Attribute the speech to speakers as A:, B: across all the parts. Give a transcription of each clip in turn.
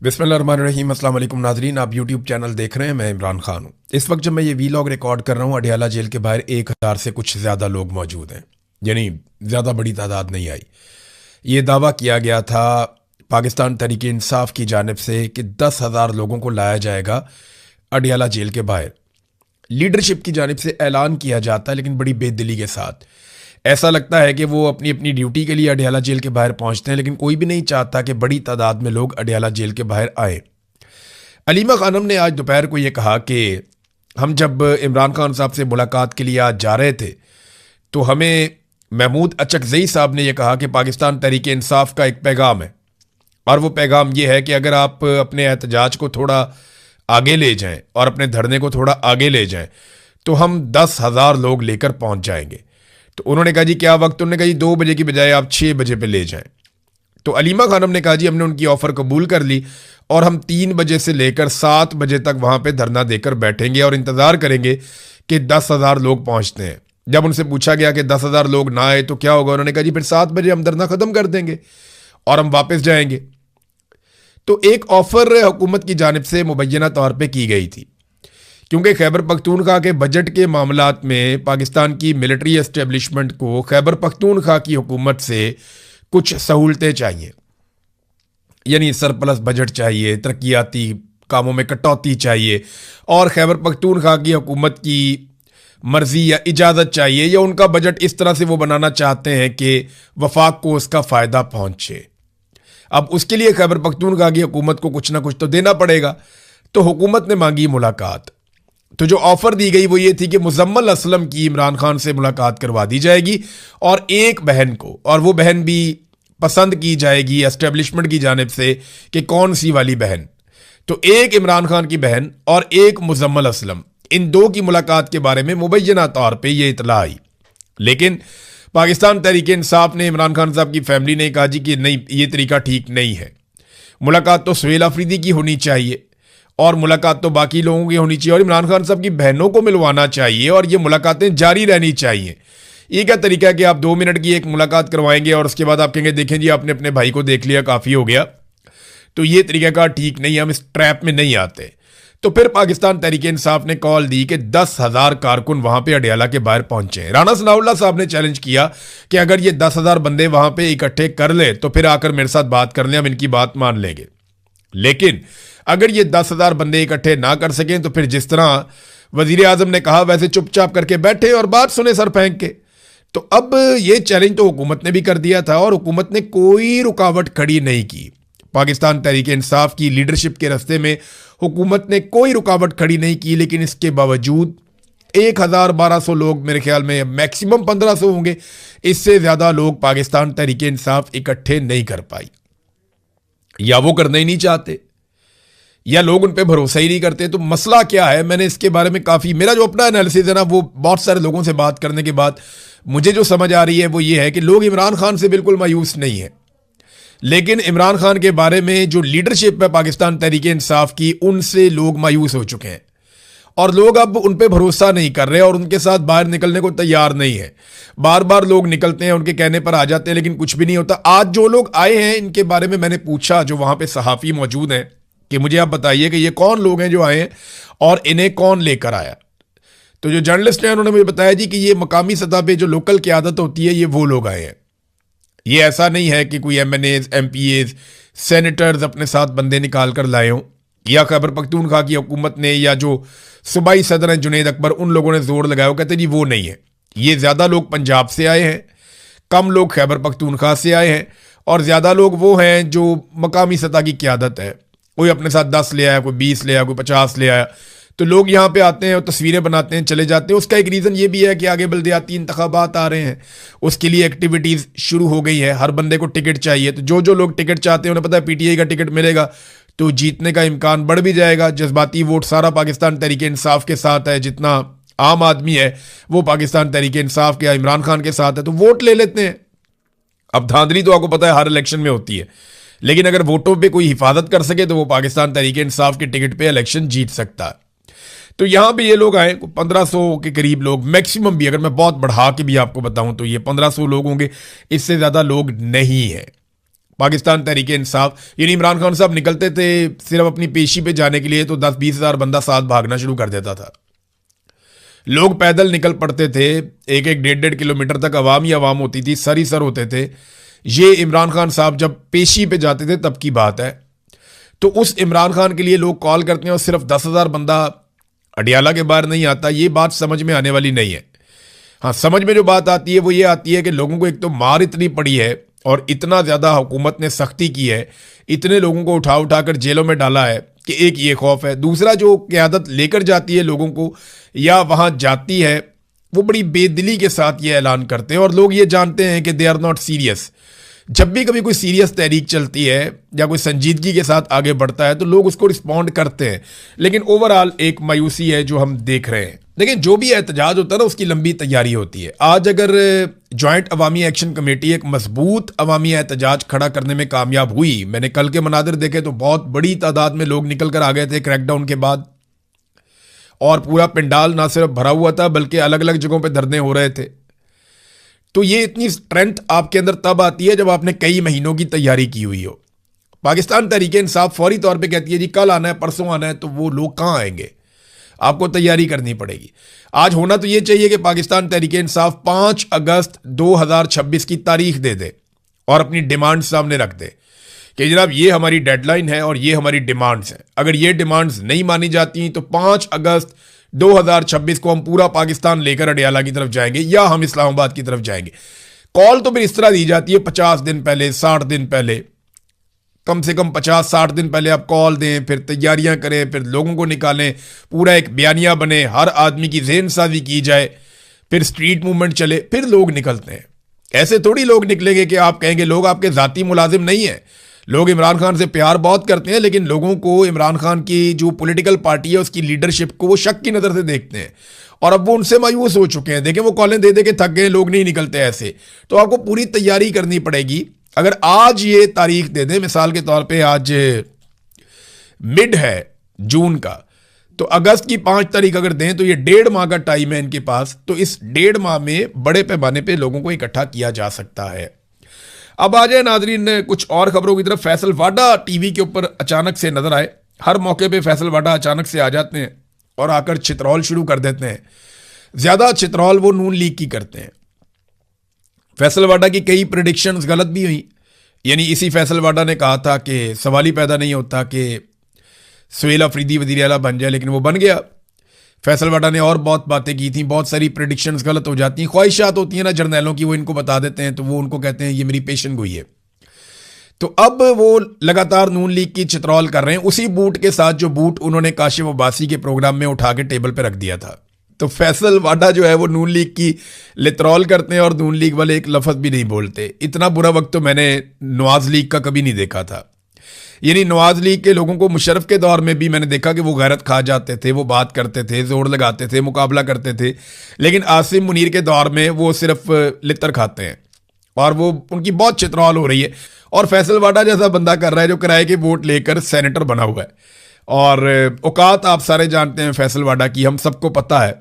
A: बिस्मिल्लाहिर्रहमानिर्रहीम। अस्सलाम वालेकुम नाजरीन, आप यूट्यूब चैनल देख रहे हैं। मैं इमरान खान हूँ। इस वक्त जब मैं ये वीलॉग रिकॉर्ड कर रहा हूँ, अडयाला जेल के बाहर 1000 से कुछ ज़्यादा लोग मौजूद हैं, यानी ज़्यादा बड़ी तादाद नहीं आई। ये दावा किया गया था पाकिस्तान तहरीक इंसाफ की जानिब से कि 10,000 लोगों को लाया जाएगा अडयाला जेल के बाहर। लीडरशिप की जानिब से ऐलान किया जाता है, लेकिन बड़ी बेदिली के साथ। ऐसा लगता है कि वो अपनी अपनी ड्यूटी के लिए अडयाला जेल के बाहर पहुंचते हैं, लेकिन कोई भी नहीं चाहता कि बड़ी तादाद में लोग अडयाला जेल के बाहर आए। अलीमा खानम ने आज दोपहर को ये कहा कि हम जब इमरान खान साहब से मुलाकात के लिए आज जा रहे थे तो हमें महमूद अचकजई साहब ने यह कहा कि पाकिस्तान तहरीक इंसाफ का एक पैगाम है, और वो पैगाम ये है कि अगर आप अपने एहतजाज को थोड़ा आगे ले जाएं और अपने धरने को थोड़ा आगे ले जाएं तो हम 10,000 लोग लेकर पहुंच जाएंगे। तो उन्होंने कहा जी क्या वक्त? उन्होंने कहा जी 2 बजे की बजाय आप 6 बजे पे ले जाएं। तो अलीमा खानम ने कहा जी हमने उनकी ऑफर कबूल कर ली और हम 3 बजे से लेकर 7 बजे तक वहां पे धरना देकर बैठेंगे और इंतजार करेंगे कि 10,000 लोग पहुंचते हैं। जब उनसे पूछा गया कि 10,000 लोग ना आए तो क्या होगा, उन्होंने कहा जी फिर 7 बजे हम धरना खत्म कर देंगे और हम वापस जाएंगे। तो एक ऑफर हुकूमत की जानिब से मुबैना तौर पर की गई थी, क्योंकि खैबर पख्तूनख्वा के बजट के मामलात में पाकिस्तान की मिलिट्री एस्टेब्लिशमेंट को खैबर पख्तूनख्वा की हुकूमत से कुछ सहूलतें चाहिए, यानी सरप्लस बजट चाहिए, तरक्याती कामों में कटौती चाहिए, और खैबर पख्तूनख्वा की हुकूमत की मर्जी या इजाज़त चाहिए, या उनका बजट इस तरह से वो बनाना चाहते हैं कि वफाक को उसका फ़ायदा पहुंचे। अब उसके लिए खैबर पख्तूनख्वा की हुकूमत को कुछ ना कुछ तो देना पड़ेगा। तो हुकूमत ने मांगी मुलाकात। तो जो ऑफर दी गई वो ये थी कि मुजम्मल असलम की इमरान खान से मुलाकात करवा दी जाएगी, और एक बहन को, और वो बहन भी पसंद की जाएगी एस्टेब्लिशमेंट की जानिब से कि कौन सी वाली बहन। तो एक इमरान खान की बहन और एक मुजम्मल असलम, इन दो की मुलाकात के बारे में मुबैना तौर पर यह इतला आई। लेकिन पाकिस्तान तहरीक इंसाफ ने, इमरान खान साहब की फैमिली ने कहा जी कि नहीं, ये तरीका ठीक नहीं है। मुलाकात तो सुहेल अफरीदी की होनी चाहिए और मुलाकात तो बाकी लोगों की होनी चाहिए, और इमरान खान साहब की बहनों को मिलवाना चाहिए, और ये मुलाकातें जारी रहनी चाहिए। ये क्या तरीका है कि आप 2 मिनट की एक मुलाकात करवाएंगे और उसके बाद आप कहेंगे देखें जी आपने अपने भाई को देख लिया, काफ़ी हो गया। तो ये तरीक़ाकार ठीक नहीं है, हम इस ट्रैप में नहीं आते। तो फिर पाकिस्तान तहरीक इंसाफ ने कॉल दी कि 10,000 कारकुन वहां पे अडयाला के बाहर पहुंचे। राना सनाउल्लाह साहब ने चैलेंज किया कि अगर ये 10,000 बंदे वहां पे इकट्ठे कर ले तो फिर आकर मेरे साथ बात कर लें, हम इनकी बात मान लेंगे। लेकिन अगर ये 10,000 बंदे इकट्ठे ना कर सकें तो फिर जिस तरह वजीर आजम ने कहा वैसे चुपचाप करके बैठे और बात सुने सर फेंक के। तो अब ये चैलेंज तो हुकूमत ने भी कर दिया था, और हुकूमत ने कोई रुकावट खड़ी नहीं की। पाकिस्तान तहरीक इंसाफ की लीडरशिप के रास्ते में हुकूमत ने कोई रुकावट खड़ी नहीं की, लेकिन इसके बावजूद 1,1200 लोग, मेरे ख्याल में मैक्सिमम 1,500 होंगे, इससे ज़्यादा लोग पाकिस्तान तहरीक इंसाफ इकट्ठे नहीं कर पाई। या वो करना ही नहीं चाहते, या लोग उन पर भरोसा ही नहीं करते। तो मसला क्या है, मैंने इसके बारे में काफ़ी, मेरा जो अपना एनालिसिस है ना, वो बहुत सारे लोगों से बात करने के बाद मुझे जो समझ आ रही है वो ये है कि लोग इमरान खान से बिल्कुल मायूस नहीं है, लेकिन इमरान खान के बारे में जो लीडरशिप है पाकिस्तान तहरीक इंसाफ की, उनसे लोग मायूस हो चुके हैं, और लोग अब उन पे भरोसा नहीं कर रहे और उनके साथ बाहर निकलने को तैयार नहीं है। बार बार लोग निकलते हैं, उनके कहने पर आ जाते हैं, लेकिन कुछ भी नहीं होता। आज जो लोग आए हैं इनके बारे में मैंने पूछा, जो वहां पे सहाफ़ी मौजूद हैं, कि मुझे आप बताइए कि ये कौन लोग हैं जो आए हैं और इन्हें कौन लेकर आया। तो जो जर्नलिस्ट हैं उन्होंने मुझे बताया जी कि ये मकामी सतह पर जो लोकल क़यादत होती है, ये वो लोग आए हैं। ये ऐसा नहीं है कि कोई MNAs, MPAs, सेनेटर्स अपने साथ बंदे निकाल कर लाए हों, या खैबर पख्तूनख्वा की हुकूमत ने, या जो सूबाई सदर हैं जुनैद अकबर, उन लोगों ने जोर लगाया। कहते जी वो नहीं है। ये ज़्यादा लोग पंजाब से आए हैं, कम लोग खैबर पख्तूनख्वा से आए हैं, और ज़्यादा लोग वो हैं जो मकामी सतह की क़यादत है। कोई अपने साथ 10 ले आया, कोई 20 ले आया, कोई 50 ले आया। तो लोग यहाँ पे आते हैं और तस्वीरें बनाते हैं, चले जाते हैं। उसका एक रीज़न ये भी है कि आगे बल्दियाती इंतखाबात आ रहे हैं, उसके लिए एक्टिविटीज़ शुरू हो गई है। हर बंदे को टिकट चाहिए, तो जो लोग टिकट चाहते हैं उन्हें पता है PTI का टिकट मिलेगा तो जीतने का इम्कान बढ़ भी जाएगा। जज्बाती वोट सारा पाकिस्तान तहरीक इंसाफ के साथ है, जितना आम आदमी है वो पाकिस्तान तहरीक इंसाफ के, इमरान खान के साथ है, तो वोट ले लेते हैं। अब धांधली तो आपको पता है हर इलेक्शन में होती है, लेकिन अगर वोटों पे कोई हिफाजत कर सके तो वो पाकिस्तान तहरीक इंसाफ के टिकट पे इलेक्शन जीत सकता है। तो यहाँ पे ये लोग आए, 1500 के करीब लोग मैक्सिमम भी, अगर मैं बहुत बढ़ा के भी आपको बताऊं तो ये 1500 लोग होंगे, इससे ज़्यादा लोग नहीं है। पाकिस्तान तहरीक इंसाफ, यानी इमरान खान साहब निकलते थे सिर्फ अपनी पेशी पे जाने के लिए तो 10-20 हज़ार बंदा साथ भागना शुरू कर देता था। लोग पैदल निकल पड़ते थे, 1-1, 1.5 किलोमीटर तक अवाम ही अवाम होती थी, सर ही सर होते थे। ये इमरान खान साहब जब पेशी पे जाते थे तब की बात है। तो उस इमरान खान के लिए लोग कॉल करते हैं और सिर्फ 10,000 बंदा अडियाला के बाहर नहीं आता, ये बात समझ में आने वाली नहीं है। हाँ, समझ में जो बात आती है वो ये आती है कि लोगों को एक तो मार इतनी पड़ी है और इतना ज़्यादा हुकूमत ने सख्ती की है, इतने लोगों को उठा उठा कर जेलों में डाला है कि एक ये खौफ है। दूसरा, जो क़यादत लेकर जाती है लोगों को या वहाँ जाती है वो बड़ी बेदिली के साथ ये ऐलान करते हैं और लोग ये जानते हैं कि दे आर नॉट सीरियस। जब भी कभी कोई सीरियस तहरीक चलती है या कोई संजीदगी के साथ आगे बढ़ता है तो लोग उसको रिस्पॉन्ड करते हैं, लेकिन ओवरऑल एक मायूसी है जो हम देख रहे हैं। लेकिन जो भी एहतजाज होता है ना उसकी लंबी तैयारी होती है। आज अगर जॉइंट अवामी एक्शन कमेटी एक मजबूत अवामी एहतजाज खड़ा करने में कामयाब हुई, मैंने कल के मनादिर देखे तो बहुत बड़ी तादाद में लोग निकल कर आ गए थे क्रैकडाउन के बाद, और पूरा पंडाल ना सिर्फ भरा हुआ था बल्कि अलग अलग जगहों पर धरने हो रहे थे। तो ये इतनी स्ट्रेंथ आपके अंदर तब आती है जब आपने कई महीनों की तैयारी की हुई हो। पाकिस्तान तहरीक इंसाफ फौरी तौर पे कहती है जी कल आना है, परसों आना है, तो वो लोग कहाँ आएंगे? आपको तैयारी करनी पड़ेगी। आज होना तो ये चाहिए कि पाकिस्तान तहरीक इंसाफ 5 अगस्त 2026 की तारीख दे दे और अपनी डिमांड सामने रख दे कि जनाब ये हमारी डेडलाइन है और ये हमारी डिमांड्स हैं। अगर ये डिमांड्स नहीं मानी जाती तो 5 अगस्त 2026 को हम पूरा पाकिस्तान लेकर अडियाला की तरफ जाएंगे या हम इस्लामाबाद की तरफ जाएंगे। कॉल तो फिर इस तरह दी जाती है 50 दिन पहले, 60 दिन पहले, कम से कम 50-60 दिन पहले आप कॉल दें, फिर तैयारियां करें, फिर लोगों को निकालें, पूरा एक बयानिया बने, हर आदमी की ज़हन साजी की जाए, फिर स्ट्रीट मूवमेंट चले, फिर लोग निकलते हैं। ऐसे थोड़ी लोग निकलेंगे कि आप कहेंगे लोग आपके ज़ाती मुलाजिम नहीं हैं। लोग इमरान खान से प्यार बहुत करते हैं, लेकिन लोगों को इमरान खान की जो पॉलिटिकल पार्टी है उसकी लीडरशिप को वो शक की नज़र से देखते हैं और अब वो उनसे मायूस हो चुके हैं। देखें वो कॉलें दे दे के थक गए, लोग नहीं निकलते ऐसे। तो आपको पूरी तैयारी करनी पड़ेगी। अगर आज ये तारीख दे दें, मिसाल के तौर पे आज मिड है जून का, तो अगस्त की 5 तारीख अगर दें तो ये 1.5 माह का टाइम है इनके पास। तो इस 1.5 माह में बड़े पैमाने पे लोगों को इकट्ठा किया जा सकता है। अब आ जाए नाजरीन कुछ और खबरों की तरफ। फैसल वाडा टीवी के ऊपर अचानक से नजर आए। हर मौके पे फैसल वाडा अचानक से आ जाते हैं और आकर चित्रौल शुरू कर देते हैं। ज्यादा चित्रौल वो नून लीग की करते हैं। फैसल वाडा की कई प्रेडिक्शंस गलत भी हुई। यानी इसी फैसल वाडा ने कहा था कि सवाल ही पैदा नहीं होता कि सुहेल अफरीदी वज़ीर आला बन जाए, लेकिन वो बन गया। फैसल वाडा ने और बहुत बातें की थी, बहुत सारी प्रेडिक्शंस गलत हो जाती हैं। ख्वाहिशात होती हैं ना जर्नैलों की, वो इनको बता देते हैं तो वो उनको कहते हैं ये मेरी पेशन गोई है। तो अब वो लगातार नून लीग की चित्रौल कर रहे हैं, उसी बूट के साथ जो बूट उन्होंने काशिफ अब्बासी के प्रोग्राम में उठा के टेबल पर रख दिया था। तो फैसल वाडा जो है वो नून लीग की लितरौल करते हैं और नून लीग वाले एक लफ्ज़ भी नहीं बोलते। इतना बुरा वक्त तो मैंने नवाज लीग का कभी नहीं देखा था। यानी नवाज लीग के लोगों को मुशर्रफ के दौर में भी मैंने देखा कि वो गैरत खा जाते थे, वो बात करते थे, जोर लगाते थे, मुकाबला करते थे, लेकिन आसिम मुनीर के दौर में वो सिर्फ लितर खाते हैं और वो उनकी बहुत चित्रौल हो रही है। और फैसल वाडा जैसा बंदा कर रहा है जो किराए के वोट लेकर सेनेटर बना हुआ है। और औकात आप सारे जानते हैं फैसल वाडा की, हम सबको पता है।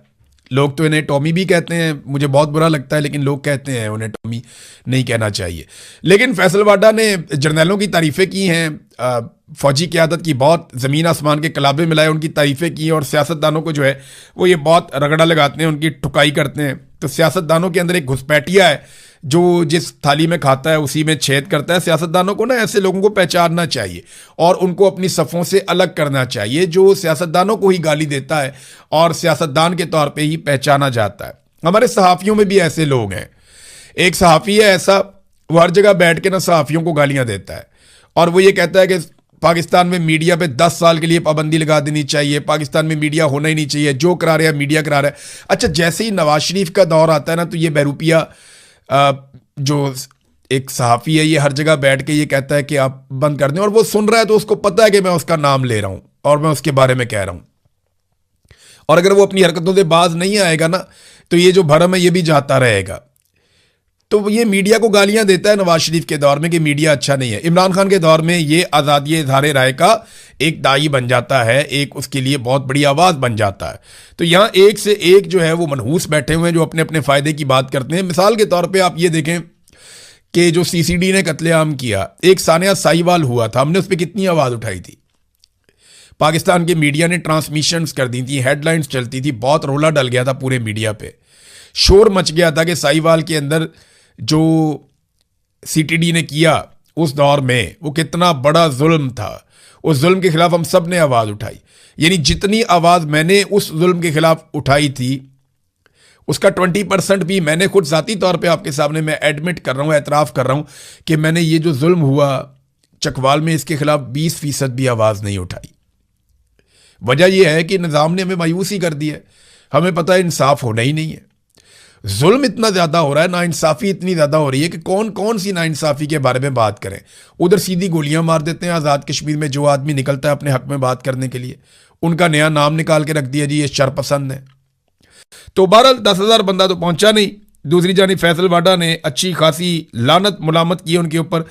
A: लोग तो इन्हें टॉमी भी कहते हैं, मुझे बहुत बुरा लगता है, लेकिन लोग कहते हैं, उन्हें टॉमी नहीं कहना चाहिए। लेकिन फैसल वाडा ने जर्नैलों की तारीफ़ें की हैं, फौजी क़यादत की बहुत ज़मीन आसमान के कलाबे मिलाए उनकी तारीफ़ें की, और सियासतदानों को जो है वो ये बहुत रगड़ा लगाते हैं, उनकी ठुकाई करते हैं। तो सियासतदानों के अंदर एक घुसपैठिया है जो जिस थाली में खाता है उसी में छेद करता है। सियासतदानों को ना ऐसे लोगों को पहचानना चाहिए और उनको अपनी सफ़ों से अलग करना चाहिए। जो सियासतदानों को ही गाली देता है और सियासतदान के तौर पे ही पहचाना जाता है। हमारे सहाफ़ियों में भी ऐसे लोग हैं। एक सहाफ़ी है ऐसा, वो हर जगह बैठ के ना सहाफ़ियों को गालियाँ देता है और वो ये कहता है कि पाकिस्तान में मीडिया पे 10 साल के लिए पाबंदी लगा देनी चाहिए, पाकिस्तान में मीडिया होना ही नहीं चाहिए, जो करा रहा है मीडिया करा रहा है। अच्छा, जैसे ही नवाज शरीफ का दौर आता है ना तो ये बहरूपिया जो एक सहाफ़ी है ये हर जगह बैठ के ये कहता है कि आप बंद कर दें, और वो सुन रहा है तो उसको पता है कि मैं उसका नाम ले रहा हूं और मैं उसके बारे में कह रहा हूं। और अगर वो अपनी हरकतों से बाज नहीं आएगा ना तो ये जो भरम है ये भी जाता रहेगा। तो ये मीडिया को गालियां देता है नवाज शरीफ के दौर में कि मीडिया अच्छा नहीं है। इमरान खान के दौर में ये आज़ादी इज़हार राय का एक दाई बन जाता है, एक उसके लिए बहुत बड़ी आवाज़ बन जाता है। तो यहाँ एक से एक जो है वो मनहूस बैठे हुए हैं जो अपने अपने फ़ायदे की बात करते हैं। मिसाल के तौर पे आप ये देखें कि जो सीसीडी ने कत्लेआम किया, एक सानिया साहिवाल हुआ था, हमने उस पर कितनी आवाज़ उठाई थी। पाकिस्तान के मीडिया ने ट्रांसमिशंस कर दी थी, हेडलाइंस चलती थी, बहुत रोला डल गया था पूरे मीडिया पे, शोर मच गया था कि साहिवाल के अंदर जो सीटीडी ने किया उस दौर में वो कितना बड़ा जुल्म था। उस जुल्म के खिलाफ हम सब ने आवाज़ उठाई। यानी जितनी आवाज़ मैंने उस जुल्म के खिलाफ उठाई थी उसका 20% भी मैंने खुद ज़ाती तौर पे आपके सामने मैं एडमिट कर रहा हूँ, एतराफ़ कर रहा हूँ कि मैंने ये जो जुल्म हुआ चकवाल में इसके खिलाफ 20% भी आवाज़ नहीं उठाई। वजह यह है कि निज़ाम ने हमें मायूसी कर दी है। हमें पता है इंसाफ होना ही नहीं है, जुल्म इतना ज़्यादा हो रहा है, नाइंसाफ़ी इतनी ज़्यादा हो रही है कि कौन कौन सी नाइंसाफ़ी के बारे में बात करें। उधर सीधी गोलियां मार देते हैं। आज़ाद कश्मीर में जो आदमी निकलता है अपने हक में बात करने के लिए, उनका नया नाम निकाल के रख दिया जी ये शरपसंद है। तो 12-10,000 बंदा तो पहुंचा नहीं। दूसरी जानिब फैसल वाडा ने अच्छी खासी लानत मुलामत की उनके ऊपर।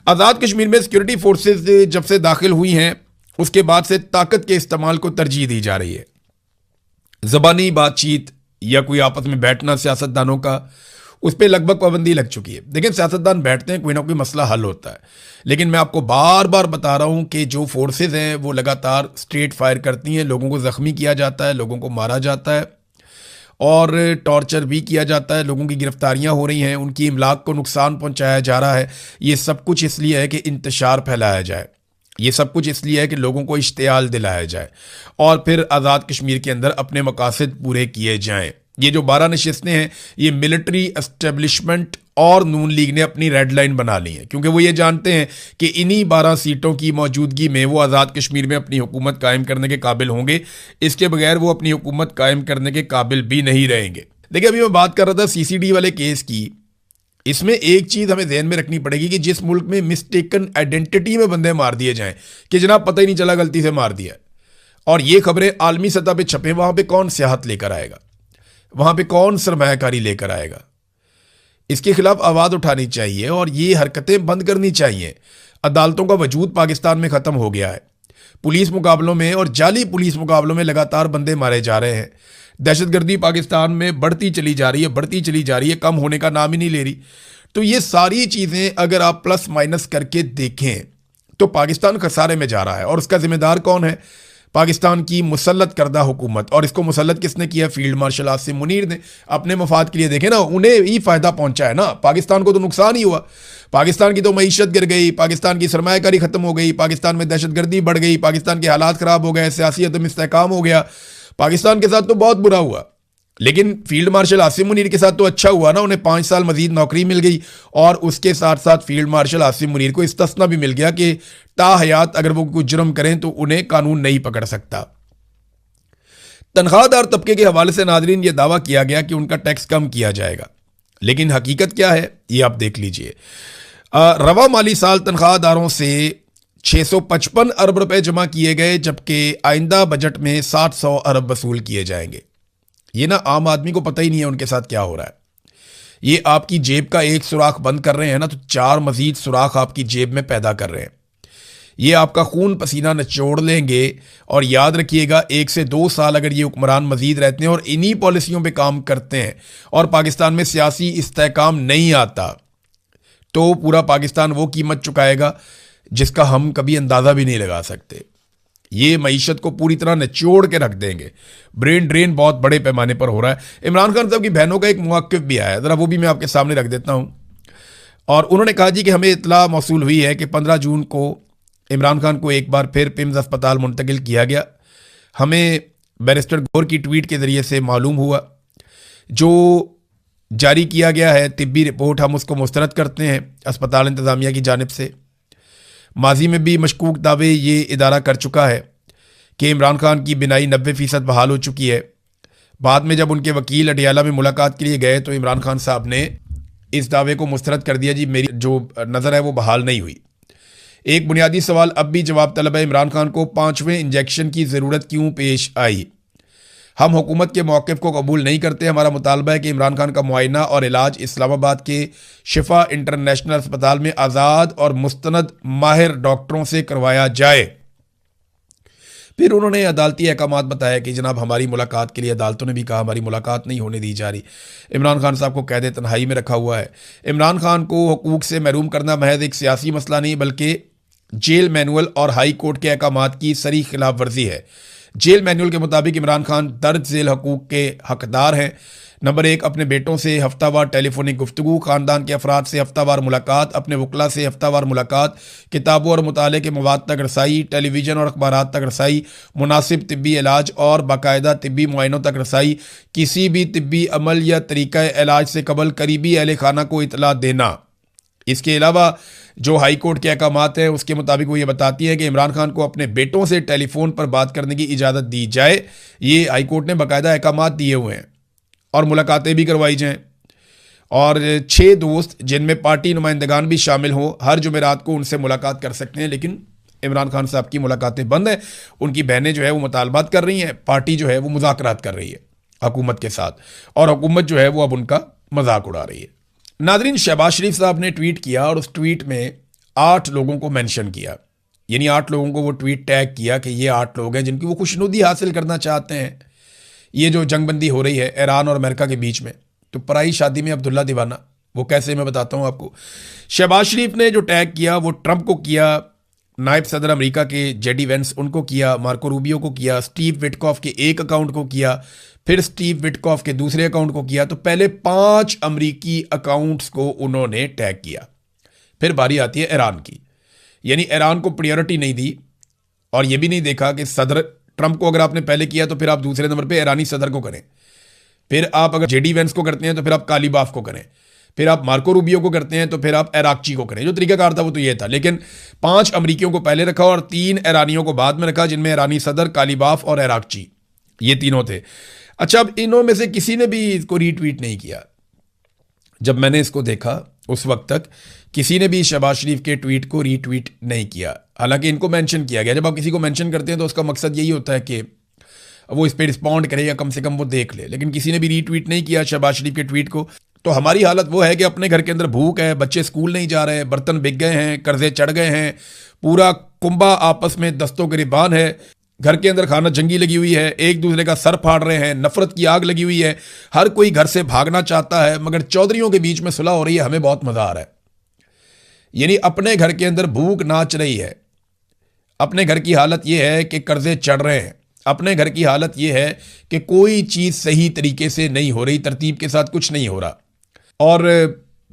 A: आज़ाद कश्मीर में सिक्योरिटी फोर्सेज जब से दाखिल हुई हैं उसके बाद से ताकत के इस्तेमाल को तरजीह दी जा रही है। ज़बानी बातचीत या कोई आपस में बैठना सियासतदानों का, उस पर लगभग पाबंदी लग चुकी है। देखिए सियासतदान बैठते हैं, कोई ना कोई मसला हल होता है, लेकिन मैं आपको बार बार बता रहा हूं कि जो फोर्सेज हैं वो लगातार स्ट्रेट फायर करती हैं, लोगों को ज़ख्मी किया जाता है, लोगों को मारा जाता है और टॉर्चर भी किया जाता है, लोगों की गिरफ्तारियां हो रही हैं, उनकी इमलाक को नुकसान पहुंचाया जा रहा है। ये सब कुछ इसलिए है कि इंतशार फैलाया जाए, ये सब कुछ इसलिए है कि लोगों को इश्तियाल दिलाया जाए और फिर आज़ाद कश्मीर के अंदर अपने मकासद पूरे किए जाएं। ये जो 12 नशिस्तें हैं ये मिलिट्री एस्टेब्लिशमेंट और नून लीग ने अपनी रेड लाइन बना ली है, क्योंकि वो ये जानते हैं कि इन्हीं 12 सीटों की मौजूदगी में वो आज़ाद कश्मीर में अपनी हुकूमत कायम करने के काबिल होंगे। इसके बगैर वो अपनी हुकूमत कायम करने के काबिल भी नहीं रहेंगे। देखिए अभी मैं बात कर रहा था सीसीडी वाले केस की। इसमें एक चीज़ हमें ध्यान में रखनी पड़ेगी कि जिस मुल्क में मिस्टेकन आइडेंटिटी में बंदे मार दिए जाएं कि जनाब पता ही नहीं चला गलती से मार दिया, और ये खबरें आलमी सतह पे छपे, वहां पे कौन सियाहत लेकर आएगा, वहां पे कौन सरमायाकारी लेकर आएगा। इसके खिलाफ आवाज़ उठानी चाहिए और ये हरकतें बंद करनी चाहिए। अदालतों का वजूद पाकिस्तान में ख़त्म हो गया है। पुलिस मुकाबलों में और जाली पुलिस मुकाबलों में लगातार बंदे मारे जा रहे हैं। दहशतगर्दी पाकिस्तान में बढ़ती चली जा रही है, बढ़ती चली जा रही है, कम होने का नाम ही नहीं ले रही। तो ये सारी चीज़ें अगर आप प्लस माइनस करके देखें तो पाकिस्तान खसारे में जा रहा है। और उसका जिम्मेदार कौन है? पाकिस्तान की मुसल्लत करदा हुकूमत। और इसको मुसल्लत किसने किया? फील्ड मार्शल आसिम मुनीर ने। अपने मफाद के लिए देखें ना, उन्हें ही फ़ायदा पहुंचा है ना, पाकिस्तान को तो नुकसान ही हुआ। पाकिस्तान की तो मईशत गिर गई, पाकिस्तान की सरमायाकारी ख़त्म हो गई, पाकिस्तान में दहशतगर्दी बढ़ गई, पाकिस्तान के हालात ख़राब हो गए, सियासी अदम इस्तेहकाम हो गया। पाकिस्तान के साथ तो बहुत बुरा हुआ, लेकिन फील्ड मार्शल आसिम मुनीर के साथ तो अच्छा हुआ ना, उन्हें 5 साल मजीद नौकरी मिल गई। और उसके साथ साथ फील्ड मार्शल आसिम मुनीर को इस्तिस्ना भी मिल गया कि ताहयात अगर वो कोई जुर्म करें तो उन्हें कानून नहीं पकड़ सकता। तनख्वाहदार तबके के हवाले से नाजरीन ये दावा किया गया कि उनका टैक्स कम किया जाएगा, लेकिन हकीकत क्या है ये आप देख लीजिए। रवा माली साल तनख्वाहदारों से 655 अरब रुपए जमा किए गए, जबकि आइंदा बजट में 700 अरब वसूल किए जाएंगे। ये ना आम आदमी को पता ही नहीं है उनके साथ क्या हो रहा है। ये आपकी जेब का एक सुराख बंद कर रहे हैं ना, तो 4 मजीद सुराख आपकी जेब में पैदा कर रहे हैं। ये आपका खून पसीना निचोड़ लेंगे। और याद रखिएगा 1 से 2 साल अगर ये हुक्मरान मजीद रहते हैं और इन्हीं पॉलिसियों पे काम करते हैं और पाकिस्तान में सियासी इस्तेहकाम नहीं आता, तो पूरा पाकिस्तान वो कीमत चुकाएगा जिसका हम कभी अंदाज़ा भी नहीं लगा सकते। ये मईशत को पूरी तरह निचोड़ के रख देंगे। ब्रेन ड्रेन बहुत बड़े पैमाने पर हो रहा है। इमरान खान साहब की बहनों का एक मौक़िफ़ भी आया है, ज़रा वो भी मैं आपके सामने रख देता हूँ। और उन्होंने कहा जी कि हमें इत्तला मौसूल हुई है कि 15 जून को इमरान खान को एक बार फिर पिम्स अस्पताल मुंतकिल किया गया। हमें बैरिस्टर गौर की ट्वीट के ज़रिए से मालूम हुआ। जो जारी किया गया है तिब्बी रिपोर्ट, हम उसको मुस्तरद करते हैं अस्पताल इंतज़ामिया की जानिब से। माजी में भी मशकूक दावे ये इदारा कर चुका है कि इमरान खान की बिनाई 90% बहाल हो चुकी है। बाद में जब उनके वकील अडियाला में मुलाकात के लिए गए तो इमरान खान साहब ने इस दावे को मुस्तरद कर दिया, जी मेरी जो नज़र है वो बहाल नहीं हुई। एक बुनियादी सवाल अब भी जवाब तलब है, इमरान खान को 5वें इंजेक्शन की ज़रूरत क्यों पेश आई? हम हुकूमत के मौक़िफ़ को कबूल नहीं करते। हमारा मुतालबा है कि इमरान खान का मुआयना और इलाज इस्लामाबाद के शिफा इंटरनेशनल अस्पताल में आज़ाद और मुस्तनद माहिर डॉक्टरों से करवाया जाए। फिर उन्होंने अदालती अहकामात बताया कि जनाब हमारी मुलाकात के लिए अदालतों ने भी कहा हमारी मुलाकात नहीं होने दी जा रही। इमरान खान साहब को कैद तन्हाई में रखा हुआ है। इमरान खान को हुकूक से महरूम करना महज एक सियासी मसला नहीं बल्कि जेल मैनुअल और हाई कोर्ट के अहकामात की सरी खिलाफ वर्जी है। जेल मैनुअल के मुताबिक इमरान खान दर्ज झेल हकूक के हकदार हैं। नंबर 1, अपने बेटों से हफ्तावार टेलीफोनिक गुफ्तगू, ख़ानदान के अफराद से हफ्तावार मुलाकात, अपने वकला से हफ्तावार मुलाकात, किताबों और मुताले के मवाद तक रसाई, टेलीविज़न और अखबारात तक रसाई, मुनासिब तिब्बी इलाज और बाकायदा तिब्बी मुआयनों तक रसाई, किसी भी तिब्बी अमल या तरीक़ा इलाज से कबल करीबी अहल खाना को इतला देना। इसके अलावा जो हाई कोर्ट के अहकामात हैं उसके मुताबिक वो ये बताती है कि इमरान खान को अपने बेटों से टेलीफोन पर बात करने की इजाज़त दी जाए। ये हाई कोर्ट ने बाकायदा अहकामात दिए हुए हैं और मुलाकातें भी करवाई जाएं। और 6 दोस्त जिनमें पार्टी नुमाइंदगान भी शामिल हों हर जुमेरात को उनसे मुलाकात कर सकते हैं, लेकिन इमरान खान साहब की मुलाकातें बंद हैं। उनकी बहनें जो है वो मुतालबात कर रही हैं, पार्टी जो है वो मुज़ाकरात कर रही है हुकूमत के साथ और हुकूमत जो है वो अब उनका मजाक उड़ा रही है। नादरीन, शहबाज शरीफ साहब ने ट्वीट किया और उस ट्वीट में 8 लोगों को मेंशन किया, यानी 8 लोगों को वो ट्वीट टैग किया कि ये 8 लोग हैं जिनकी वो खुशनुदी हासिल करना चाहते हैं। ये जो जंगबंदी हो रही है ईरान और अमेरिका के बीच में, तो पराई शादी में अब्दुल्ला दीवाना, वो कैसे मैं बताता हूँ आपको। शहबाज शरीफ ने जो टैग किया वो ट्रंप को किया, नायब सदर अमेरिका के जेडी वेंस उनको किया, मार्को रूबियो को किया, स्टीव विटकॉफ के एक अकाउंट को किया, फिर स्टीव विटकॉफ के दूसरे अकाउंट को किया। तो पहले 5 अमेरिकी अकाउंट्स को उन्होंने टैग किया। फिर बारी आती है ईरान की, यानी ईरान को प्रायोरिटी नहीं दी और यह भी नहीं देखा कि सदर ट्रंप को अगर आपने पहले किया तो फिर आप दूसरे नंबर पे ईरानी सदर को करें, फिर आप अगर जेडी वेंस को करते हैं तो फिर आप कालीबाफ को करें, फिर आप मार्को रूबियो को करते हैं तो फिर आप इराकची को करें। जो तरीकाकार था वो तो ये था, लेकिन 5 अमरीकियों को पहले रखा और 3 ईरानियों को बाद में रखा, जिनमें ईरानी सदर, कालीबाफ और इराकची, ये तीनों थे। अच्छा, अब इनों में से किसी ने भी इसको रीट्वीट नहीं किया। जब मैंने इसको देखा उस वक्त तक किसी ने भी शहबाज शरीफ के ट्वीट को रीट्वीट नहीं किया, हालांकि इनको मेंशन किया गया। जब आप किसी को मेंशन करते हैं तो उसका मकसद यही होता है कि वो इस पर रिस्पॉन्ड करे या कम से कम वो देख ले, लेकिन किसी ने भी रीट्वीट नहीं किया शहबाज शरीफ के ट्वीट को। तो हमारी हालत वो है कि अपने घर के अंदर भूख है, बच्चे स्कूल नहीं जा रहे, बर्तन बिक गए हैं, कर्जे चढ़ गए हैं, पूरा कुंबा आपस में दस्तों गिरबान है, घर के अंदर खाना जंगी लगी हुई है, एक दूसरे का सर फाड़ रहे हैं, नफरत की आग लगी हुई है, हर कोई घर से भागना चाहता है, मगर चौधरियों के बीच में सुलह हो रही है, हमें बहुत मजा आ रहा है। यानी अपने घर के अंदर भूख नाच रही है, अपने घर की हालत यह है कि कर्जे चढ़ रहे हैं, अपने घर की हालत यह है कि कोई चीज सही तरीके से नहीं हो रही, तरतीब के साथ कुछ नहीं हो रहा। और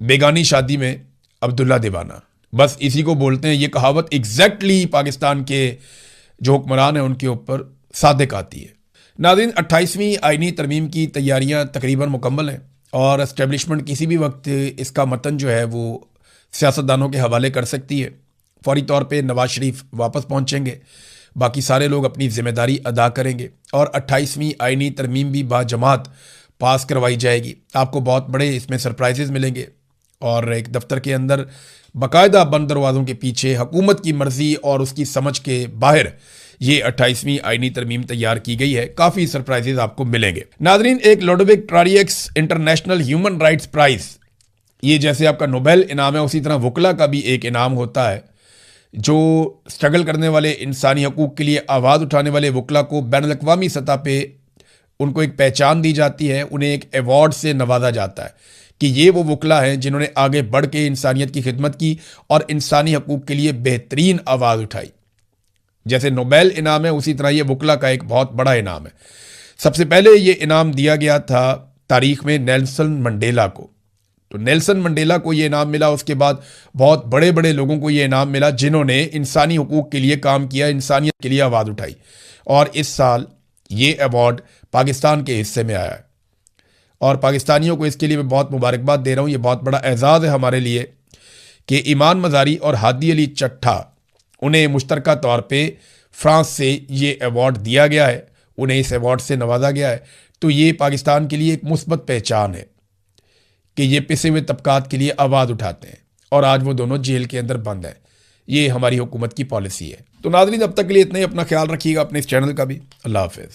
A: बेगानी शादी में अब्दुल्ला दीवाना, बस इसी को बोलते हैं। ये कहावत एग्जैक्टली पाकिस्तान के जो हुक्मरान हैं उनके ऊपर सादिक आती है। नाज़रीन, 28वीं आईनी तरमीम की तैयारियां तकरीबन मुकम्मल हैं और एस्टेब्लिशमेंट किसी भी वक्त इसका मतन जो है वो सियासतदानों के हवाले कर सकती है। फौरी तौर पे नवाज शरीफ वापस पहुंचेंगे, बाकी सारे लोग अपनी जिम्मेदारी अदा करेंगे और 28वीं आईनी तरमीम भी बाजमात पास करवाई जाएगी। आपको बहुत बड़े इसमें सरप्राइजेज मिलेंगे और एक दफ्तर के अंदर बाकायदा बंद दरवाज़ों के पीछे हुकूमत की मर्जी और उसकी समझ के बाहर ये 28वीं आईनी तरमीम तैयार की गई है। काफ़ी सरप्राइजेज आपको मिलेंगे। नाजरीन, एक लोडोविक ट्रारियक्स इंटरनेशनल ह्यूमन राइट्स प्राइज़, ये जैसे आपका नोबेल इनाम है उसी तरह वकला का भी एक इनाम होता है। जो स्ट्रगल करने वाले, इंसानी हकूक़ के लिए आवाज़ उठाने वाले वकला को बैनुल-अक़वामी सतह पे उनको एक पहचान दी जाती है, उन्हें एक अवार्ड से नवाजा जाता है कि ये वो वकला हैं जिन्होंने आगे बढ़ के इंसानियत की खिदमत की और इंसानी हकूक़ के लिए बेहतरीन आवाज़ उठाई। जैसे नोबेल इनाम है उसी तरह ये वकला का एक बहुत बड़ा इनाम है। सबसे पहले ये इनाम दिया गया था तारीख में नेल्सन मंडेला को। तो नेल्सन मंडेला को ये इनाम मिला, उसके बाद बहुत बड़े बड़े लोगों को ये इनाम मिला जिन्होंने इंसानी हकूक़ के लिए काम किया, इंसानियत के लिए आवाज़ उठाई। और इस साल ये अवार्ड पाकिस्तान के हिस्से में आया है और पाकिस्तानियों को इसके लिए मैं बहुत मुबारकबाद दे रहा हूँ। ये बहुत बड़ा एजाज़ है हमारे लिए कि ईमान मज़ारी और हादी अली चट्ठा, उन्हें मुश्तरका तौर पे फ्रांस से ये अवार्ड दिया गया है, उन्हें इस अवार्ड से नवाजा गया है। तो ये पाकिस्तान के लिए एक मुस्बत पहचान है कि ये पिसे हुए तबकात के लिए आवाज़ उठाते हैं और आज वो दोनों जेल के अंदर बंद हैं। ये हमारी हुकूमत की पॉलिसी है। तो नाज़रीन, अब तक के लिए इतना ही। अपना ख्याल रखिएगा, अपने इस चैनल का भी। अल्लाह हाफ़िज़।